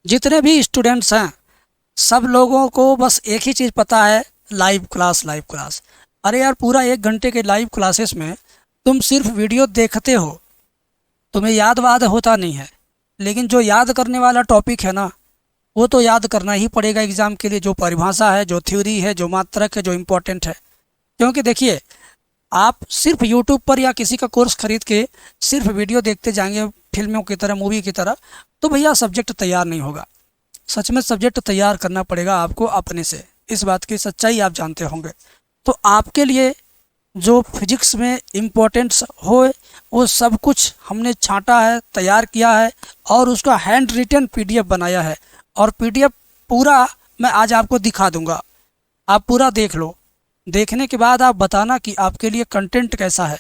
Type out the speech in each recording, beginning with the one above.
जितने भी स्टूडेंट्स हैं सब लोगों को बस एक ही चीज़ पता है, लाइव क्लास लाइव क्लास। अरे यार, पूरा 1 घंटे के लाइव क्लासेस में तुम सिर्फ वीडियो देखते हो, तुम्हें याद वाद होता नहीं है। लेकिन जो याद करने वाला टॉपिक है ना, वो तो याद करना ही पड़ेगा एग्ज़ाम के लिए। जो परिभाषा है, जो थ्योरी है, जो मात्रक है, जो इम्पोर्टेंट है। क्योंकि देखिए, आप सिर्फ यूट्यूब पर या किसी का कोर्स खरीद के सिर्फ वीडियो देखते जाएंगे फिल्मों की तरह, मूवी की तरह, तो भैया सब्जेक्ट तैयार नहीं होगा। सच में सब्जेक्ट तैयार करना पड़ेगा आपको अपने से, इस बात की सच्चाई आप जानते होंगे। तो आपके लिए जो फिजिक्स में इम्पोर्टेंट्स हो, वो सब कुछ हमने छांटा है, तैयार किया है और उसका हैंड रिटन पीडीएफ बनाया है। और पीडीएफ पूरा मैं आज आपको दिखा दूंगा, आप पूरा देख लो। देखने के बाद आप बताना कि आपके लिए कंटेंट कैसा है।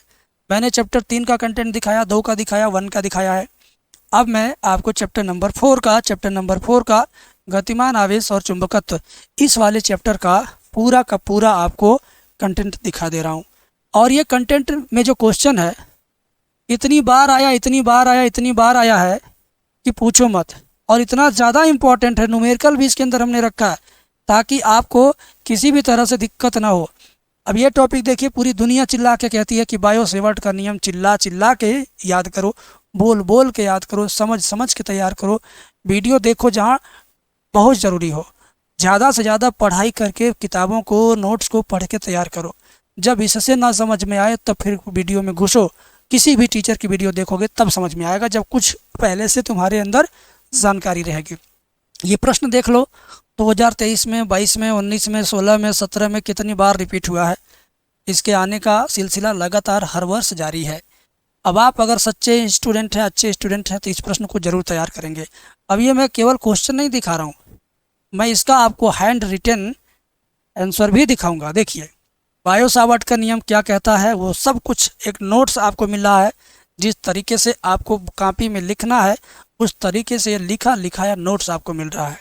मैंने चैप्टर 3 का कंटेंट दिखाया, 2 का दिखाया, 1 का दिखाया है। अब मैं आपको चैप्टर नंबर 4 का गतिमान आवेश और चुंबकत्व, इस वाले चैप्टर का पूरा आपको कंटेंट दिखा दे रहा हूँ। और ये कंटेंट में जो क्वेश्चन है, इतनी बार आया, इतनी बार आया, इतनी बार आया है कि पूछो मत। और इतना ज़्यादा इम्पॉर्टेंट है, न्यूमेरिकल भी इसके अंदर हमने रखा है ताकि आपको किसी भी तरह से दिक्कत ना हो। अब ये टॉपिक देखिए, पूरी दुनिया चिल्ला के कहती है कि बायो सेवर्ट का नियम चिल्ला चिल्ला के याद करो, बोल बोल के याद करो, समझ समझ के तैयार करो। वीडियो देखो जहाँ बहुत ज़रूरी हो, ज़्यादा से ज़्यादा पढ़ाई करके किताबों को, नोट्स को पढ़ के तैयार करो। जब इससे ना समझ में आए तब फिर वीडियो में घुसो। किसी भी टीचर की वीडियो देखोगे तब समझ में आएगा, जब कुछ पहले से तुम्हारे अंदर जानकारी रहेगी। ये प्रश्न देख लो, 2023 में, 22 में, 19 में, 16 में, 17 में कितनी बार रिपीट हुआ है। इसके आने का सिलसिला लगातार हर वर्ष जारी है। अब आप अगर सच्चे स्टूडेंट हैं, अच्छे स्टूडेंट हैं, तो इस प्रश्न को जरूर तैयार करेंगे। अब ये मैं केवल क्वेश्चन नहीं दिखा रहा हूँ, मैं इसका आपको हैंड रिटन आंसर भी दिखाऊंगा। देखिए, बायो सावर्ट का नियम क्या कहता है, वो सब कुछ एक नोट्स आपको मिल रहा है। जिस तरीके से आपको कॉपी में लिखना है, उस तरीके से लिखा लिखाया नोट्स आपको मिल रहा है।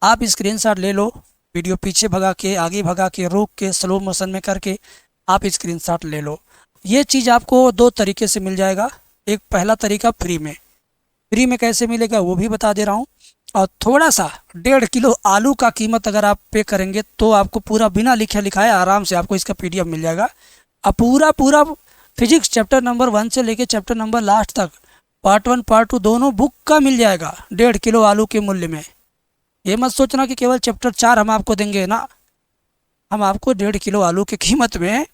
आप स्क्रीनशॉट ले लो, वीडियो पीछे भगा के, आगे भगा के, रोक के, स्लो मोशन में करके आप स्क्रीनशॉट ले लो। ये चीज़ आपको 2 तरीके से मिल जाएगा। एक पहला तरीका फ्री में कैसे मिलेगा वो भी बता दे रहा हूँ। और थोड़ा सा 1.5 किलो आलू का कीमत अगर आप पे करेंगे तो आपको पूरा बिना लिखे लिखाए आराम से आपको इसका पीडीएफ मिल जाएगा। अब पूरा पूरा फिजिक्स चैप्टर नंबर 1 से लेके चैप्टर नंबर लास्ट तक, पार्ट 1 पार्ट 2 दोनों बुक का मिल जाएगा 1.5 किलो आलू के मूल्य में। ये मत सोचना कि केवल चैप्टर 4 हम आपको देंगे ना, हम आपको 1.5 किलो आलू की कीमत में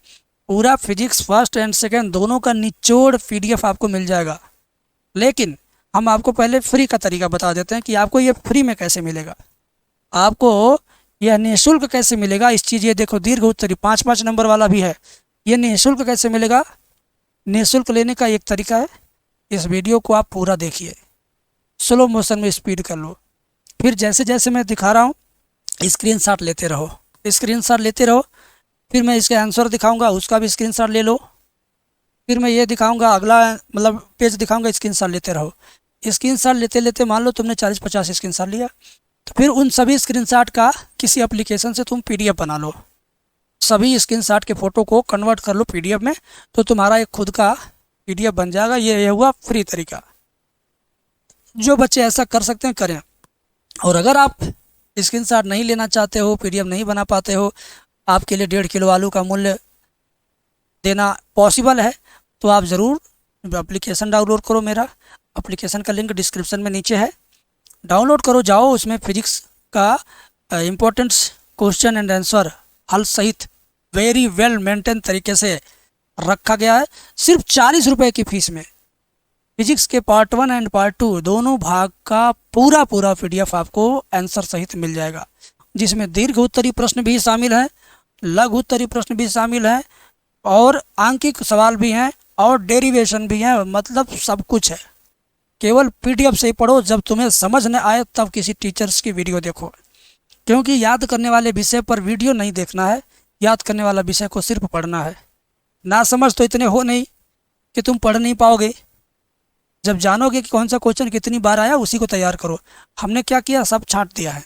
पूरा फिजिक्स फर्स्ट एंड सेकेंड दोनों का निचोड़ पीडीएफ आपको मिल जाएगा। लेकिन हम आपको पहले फ्री का तरीका बता देते हैं कि आपको ये फ्री में कैसे मिलेगा, आपको यह निःशुल्क कैसे मिलेगा। इस चीज़, ये देखो दीर्घ उत्तरी 5-5 नंबर वाला भी है, ये निःशुल्क कैसे मिलेगा। निःशुल्क लेने का एक तरीका है, इस वीडियो को आप पूरा देखिए, स्लो मोशन में स्पीड कर लो, फिर जैसे जैसे मैं दिखा रहा हूँ स्क्रीनशॉट लेते रहो, स्क्रीनशॉट लेते रहो। फिर मैं इसका आंसर दिखाऊंगा, उसका भी स्क्रीनशॉट ले लो। फिर मैं ये दिखाऊंगा, अगला मतलब पेज दिखाऊंगा, स्क्रीनशॉट लेते रहो। स्क्रीनशॉट लेते लेते मान लो तुमने 40-50 स्क्रीनशॉट लिया, तो फिर उन सभी स्क्रीनशॉट का किसी एप्लीकेशन से तुम पीडीएफ बना लो। सभी स्क्रीनशॉट के फ़ोटो को कन्वर्ट कर लो पीडीएफ में, तो तुम्हारा एक खुद का पीडीएफ बन जाएगा। ये हुआ फ्री तरीका। जो बच्चे ऐसा कर सकते हैं करें। और अगर आप स्क्रीनशॉट नहीं लेना चाहते हो, पीडीएफ नहीं बना पाते हो, आपके लिए 1.5 किलो आलू का मूल्य देना पॉसिबल है, तो आप ज़रूर एप्लीकेशन डाउनलोड करो। मेरा एप्लीकेशन का लिंक डिस्क्रिप्शन में नीचे है, डाउनलोड करो, जाओ। उसमें फिजिक्स का इम्पोर्टेंट्स क्वेश्चन एंड आंसर हल सहित वेरी वेल मेंटेन तरीके से रखा गया है। सिर्फ 40 रुपये की फ़ीस में फिजिक्स के पार्ट 1 एंड पार्ट 2 दोनों भाग का पूरा पूरा पीडीएफ आपको आंसर सहित मिल जाएगा, जिसमें दीर्घ उत्तरी प्रश्न भी शामिल हैं, लघु उत्तरी प्रश्न भी शामिल हैं, और आंकिक सवाल भी हैं, और डेरिवेशन भी हैं। मतलब सब कुछ है। केवल पीडीएफ से ही पढ़ो, जब तुम्हें समझ न आए तब किसी टीचर्स की वीडियो देखो। क्योंकि याद करने वाले विषय पर वीडियो नहीं देखना है, याद करने वाला विषय को सिर्फ पढ़ना है। ना समझ तो इतने हो नहीं कि तुम पढ़ नहीं पाओगे। जब जानोगे कि कौन सा क्वेश्चन कितनी बार आया, उसी को तैयार करो। हमने क्या किया, सब छांट दिया है।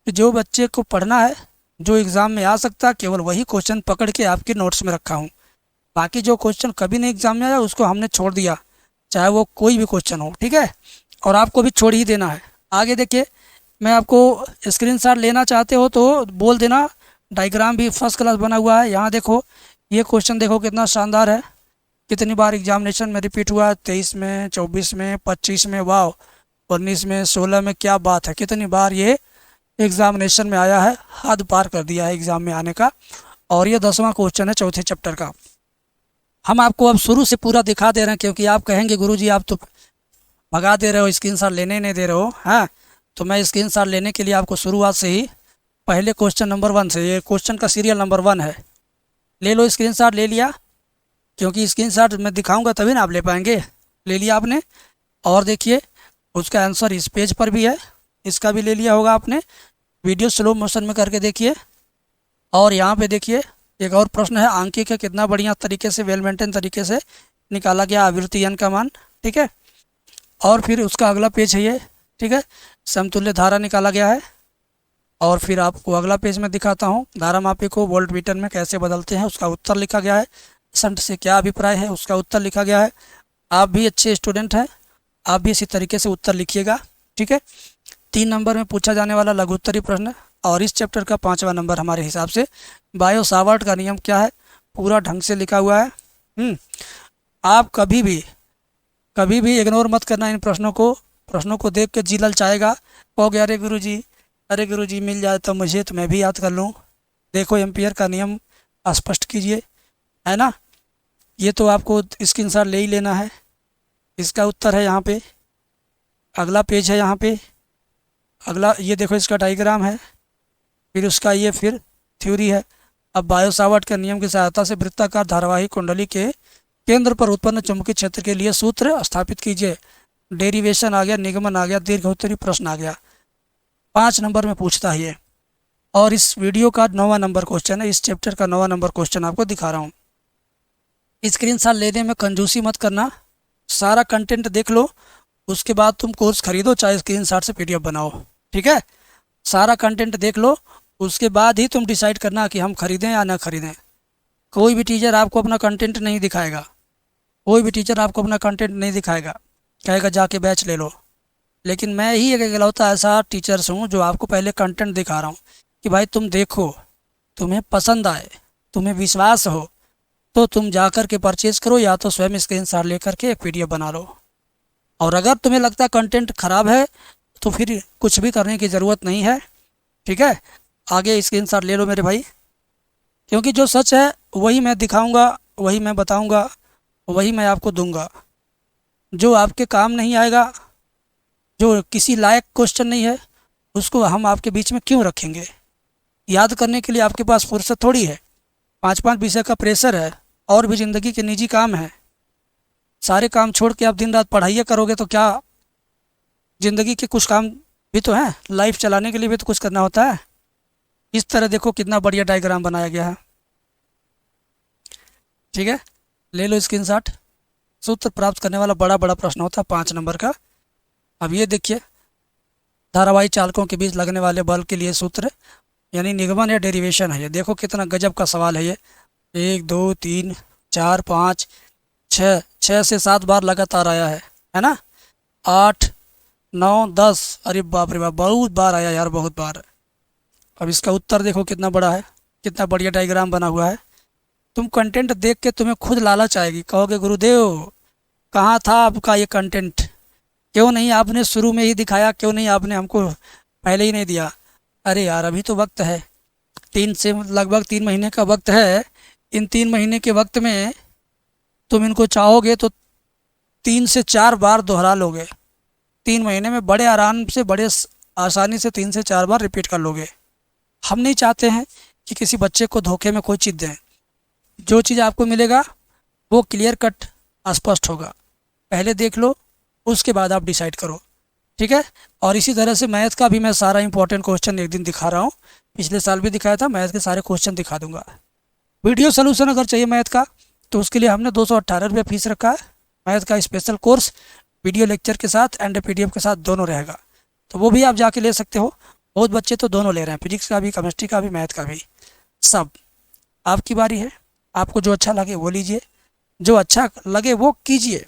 जो बच्चे को पढ़ना है, जो एग्ज़ाम में आ सकता है, केवल वही क्वेश्चन पकड़ के आपके नोट्स में रखा हूँ। बाकी जो क्वेश्चन कभी नहीं एग्जाम में आया उसको हमने छोड़ दिया, चाहे वो कोई भी क्वेश्चन हो, ठीक है। और आपको भी छोड़ ही देना है। आगे देखिए, मैं आपको स्क्रीनशॉट लेना चाहते हो तो बोल देना। डायग्राम भी फर्स्ट क्लास बना हुआ है। यहाँ देखो, ये क्वेश्चन देखो कितना शानदार है, कितनी बार एग्जामिनेशन में रिपीट हुआ है, 23 में, 24 में, 25 में, वाह, 19 में, 16 में, क्या बात है, कितनी बार ये एग्जामिनेशन में आया है, हद पार कर दिया है एग्जाम में आने का। और ये 10वां क्वेश्चन है चौथे चैप्टर का। हम आपको अब शुरू से पूरा दिखा दे रहे हैं, क्योंकि आप कहेंगे गुरुजी आप तो भगा दे रहे हो, स्क्रीनशॉट लेने नहीं दे रहे हो। हाँ, तो मैं स्क्रीनशॉट लेने के लिए आपको शुरुआत से ही पहले क्वेश्चन नंबर 1 से, ये क्वेश्चन का सीरियल नंबर 1 है, ले लो स्क्रीनशॉट। ले लिया? क्योंकि स्क्रीनशॉट मैं दिखाऊंगा तभी ना आप ले पाएंगे। ले लिया आपने? और देखिए उसका आंसर इस पेज पर भी है, इसका भी ले लिया होगा आपने। वीडियो स्लो मोशन में करके देखिए। और यहाँ पे देखिए एक और प्रश्न है, आंकी का कितना बढ़िया तरीके से, वेल मेंटेन तरीके से निकाला गया आवृत्ति n का मान। ठीक है, और फिर उसका अगला पेज है ये। ठीक है, समतुल्य धारा निकाला गया है। और फिर आपको अगला पेज में दिखाता हूँ, धारा मापी को वोल्ट मीटर में कैसे बदलते हैं, उसका उत्तर लिखा गया है। संट से क्या अभिप्राय है, उसका उत्तर लिखा गया है। आप भी अच्छे स्टूडेंट हैं, आप भी इसी तरीके से उत्तर लिखिएगा। ठीक है, 3 नंबर में पूछा जाने वाला लघुत्तरी प्रश्न, और इस चैप्टर का 5वां नंबर हमारे हिसाब से। बायो सावर्ट का नियम क्या है, पूरा ढंग से लिखा हुआ है। आप कभी भी इग्नोर मत करना इन प्रश्नों को देख के जी ललचाएगा, कहोगे अरे गुरुजी मिल जाए तो मुझे, तो मैं भी याद कर लूँ। देखो एम्पियर का नियम स्पष्ट कीजिए, है ना। ये तो आपको स्क्रीनशॉट ले ही लेना है। इसका उत्तर है यहाँ पे, अगला पेज है यहाँ पे, अगला ये देखो इसका डायग्राम है, फिर उसका ये फिर थ्योरी है। अब बायो सावर्ट के नियम की सहायता से वृत्ताकार धारावाही कुंडली के केंद्र पर उत्पन्न चुंबकीय क्षेत्र के लिए सूत्र स्थापित कीजिए। डेरिवेशन आ गया, निगमन आ गया, दीर्घोत्तरी प्रश्न आ गया। 5 नंबर में पूछता है ये, और इस वीडियो का 9वां नंबर क्वेश्चन है, इस चैप्टर का 9वां नंबर क्वेश्चन आपको दिखा रहा हूँ। स्क्रीनशॉट लेने में कंजूसी मत करना, सारा कंटेंट देख लो, उसके बाद तुम कोर्स खरीदो, चाहे स्क्रीनशॉट से पीडीएफ बनाओ। ठीक है, सारा कंटेंट देख लो, उसके बाद ही तुम डिसाइड करना कि हम खरीदें या ना खरीदें। कोई भी टीचर आपको अपना कंटेंट नहीं दिखाएगा, कोई भी टीचर आपको अपना कंटेंट नहीं दिखाएगा, कहेगा जाके बैच ले लो। लेकिन मैं ही एक इकलौता ऐसा टीचर्स हूँ जो आपको पहले कंटेंट दिखा रहा हूँ कि भाई तुम देखो, तुम्हें पसंद आए, तुम्हें विश्वास हो तो तुम जा कर के परचेज़ करो, या तो स्वयं स्क्रीनशॉट लेकर के एक पीडीएफ बना लो। और अगर तुम्हें लगता है कंटेंट ख़राब है तो फिर कुछ भी करने की ज़रूरत नहीं है। ठीक है, आगे स्क्रीनशॉट ले लो मेरे भाई, क्योंकि जो सच है वही मैं दिखाऊंगा, वही मैं बताऊंगा, वही मैं आपको दूंगा। जो आपके काम नहीं आएगा, जो किसी लायक क्वेश्चन नहीं है, उसको हम आपके बीच में क्यों रखेंगे। याद करने के लिए आपके पास फुर्सत थोड़ी है, 5-5 विषय का प्रेशर है, और भी ज़िंदगी के निजी काम है। सारे काम छोड़ के आप दिन रात पढ़ाइए करोगे तो क्या, ज़िंदगी के कुछ काम भी तो हैं, लाइफ चलाने के लिए भी तो कुछ करना होता है। इस तरह देखो कितना बढ़िया डायग्राम बनाया गया है। ठीक है, ले लो स्क्रीनशॉट। सूत्र प्राप्त करने वाला बड़ा बड़ा प्रश्न होता है 5 नंबर का। अब ये देखिए, धारावाही चालकों के बीच लगने वाले बल के लिए सूत्र, यानी निगमन या डेरिवेशन है। ये देखो कितना गजब का सवाल है ये। 1 2 3 4 5 6 से 7 बार लगातार आया है ना। 8 9 10, अरे बाप रे बाप, बहुत बार आया यार, बहुत बार। अब इसका उत्तर देखो कितना बड़ा है, कितना बढ़िया डायग्राम बना हुआ है। तुम कंटेंट देख के तुम्हें खुद लालच आएगी, कहोगे गुरुदेव कहाँ था आपका ये कंटेंट, क्यों नहीं आपने शुरू में ही दिखाया, क्यों नहीं आपने हमको पहले ही नहीं दिया। अरे यार अभी तो वक्त है, लगभग 3 महीने का वक्त है। इन 3 महीने के वक्त में तुम इनको चाहोगे तो 3 से 4 बार दोहरा लोगे। 3 महीने में बड़े आराम से, बड़े आसानी से 3 से 4 बार रिपीट कर लोगे। हम नहीं चाहते हैं कि किसी बच्चे को धोखे में कोई चीज़ दें। जो चीज़ आपको मिलेगा वो क्लियर कट स्पष्ट होगा, पहले देख लो, उसके बाद आप डिसाइड करो। ठीक है, और इसी तरह से मैथ का भी मैं सारा इंपॉर्टेंट क्वेश्चन एक दिन दिखा रहा हूँ, पिछले साल भी दिखाया था, मैथ के सारे क्वेश्चन दिखा दूंगा। वीडियो सोल्यूशन अगर चाहिए मैथ का तो उसके लिए हमने 218 रुपये फीस रखा है। मैथ का स्पेशल कोर्स वीडियो लेक्चर के साथ एंड पीडीएफ के साथ दोनों रहेगा, तो वो भी आप जाके ले सकते हो। बहुत बच्चे तो दोनों ले रहे हैं, फिजिक्स का भी, केमिस्ट्री का भी, मैथ का भी, सब। आपकी बारी है, आपको जो अच्छा लगे वो लीजिए, जो अच्छा लगे वो कीजिए।